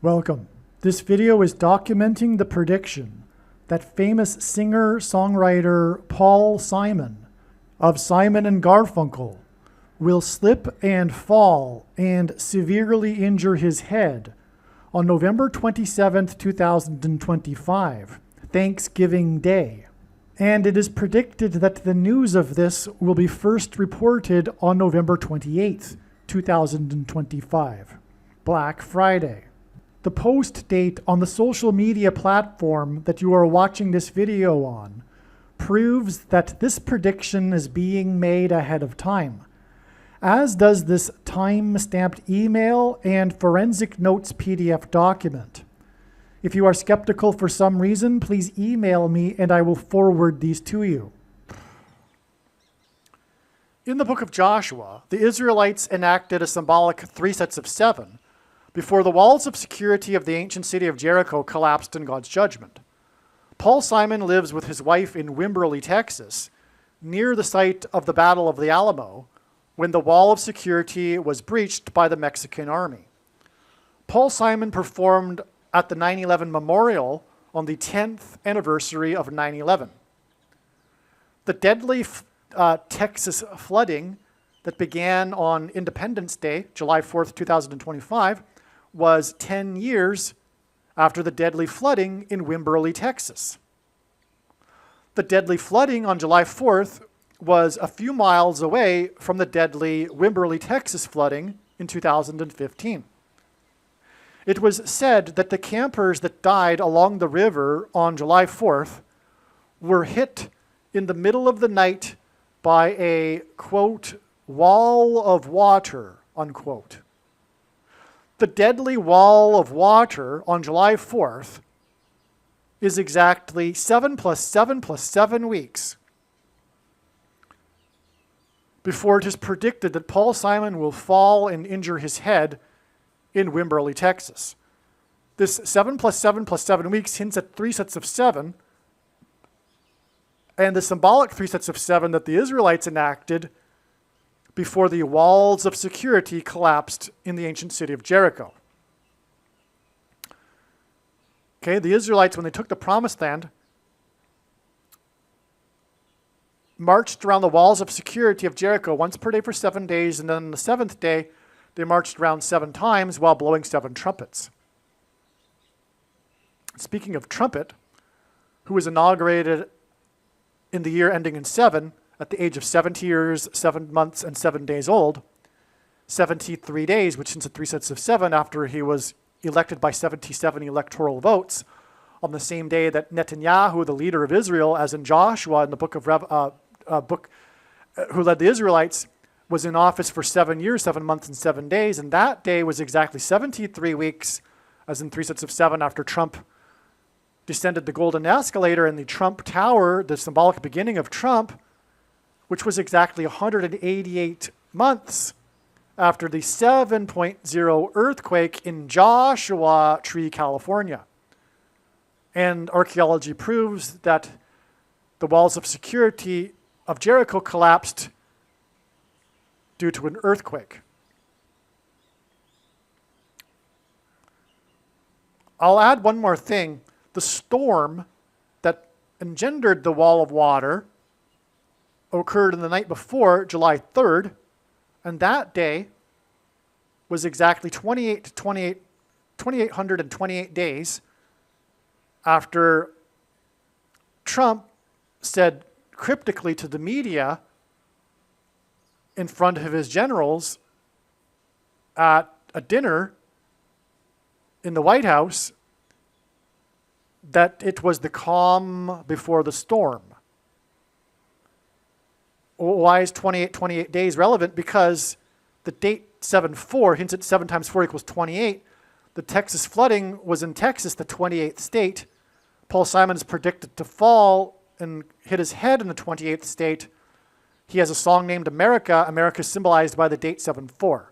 Welcome. This video is documenting the prediction that famous singer-songwriter Paul Simon of Simon and Garfunkel will slip and fall and severely injure his head on November 27th, 2025, Thanksgiving Day. And it is predicted that the news of this will be first reported on November 28th, 2025, Black Friday. The post date on the social media platform that you are watching this video on proves that this prediction is being made ahead of time, as does this time-stamped email and forensic notes PDF document. If you are skeptical for some reason, please email me and I will forward these to you. In the book of Joshua, the Israelites enacted a symbolic 3 sets of 7 before the walls of security of the ancient city of Jericho collapsed in God's judgment. Paul Simon lives with his wife in Wimberley, Texas, near the site of the Battle of the Alamo, when the wall of security was breached by the Mexican army. Paul Simon performed at the 9/11 memorial on the 10th anniversary of 9/11. The deadly Texas flooding that began on Independence Day, July 4th, 2025, was 10 years after the deadly flooding in Wimberley, Texas. The deadly flooding on July 4th was a few miles away from the deadly Wimberley, Texas flooding in 2015. It was said that the campers that died along the river on July 4th were hit in the middle of the night by a, quote, wall of water, unquote. The deadly wall of water on July 4th is exactly 7 plus 7 plus 7 weeks before it is predicted that Paul Simon will fall and injure his head in Wimberley, Texas. This 7 plus 7 plus 7 weeks hints at 3 sets of 7, and the symbolic 3 sets of 7 that the Israelites enacted before the walls of security collapsed in the ancient city of Jericho. Okay, the Israelites, when they took the promised land, marched around the walls of security of Jericho once per day for 7 days, and then on the 7th day, they marched around 7 times while blowing 7 trumpets. Speaking of trumpet, who was inaugurated in the year ending in 7, at the age of 70 years, 7 months, and 7 days old, 73 days, which is 3 sets of 7 after he was elected by 77 electoral votes, on the same day that Netanyahu, the leader of Israel, as in Joshua in the book of who led the Israelites, was in office for 7 years, 7 months, and 7 days, and that day was exactly 73 weeks, as in 3 sets of 7 after Trump descended the golden escalator in the Trump Tower, the symbolic beginning of Trump, which was exactly 188 months after the 7.0 earthquake in Joshua Tree, California. And archaeology proves that the walls of security of Jericho collapsed due to an earthquake. I'll add one more thing. The storm that engendered the wall of water occurred in the night before, July 3rd, and that day was exactly 2,828 days after Trump said cryptically to the media in front of his generals at a dinner in the White House that it was the calm before the storm. Why is 28 days relevant? Because the date 7/4 hints at 7 times 4 equals 28. The Texas flooding was in Texas, the 28th state. Paul Simon is predicted to fall and hit his head in the 28th state. He has a song named America. America is symbolized by the date 7/4.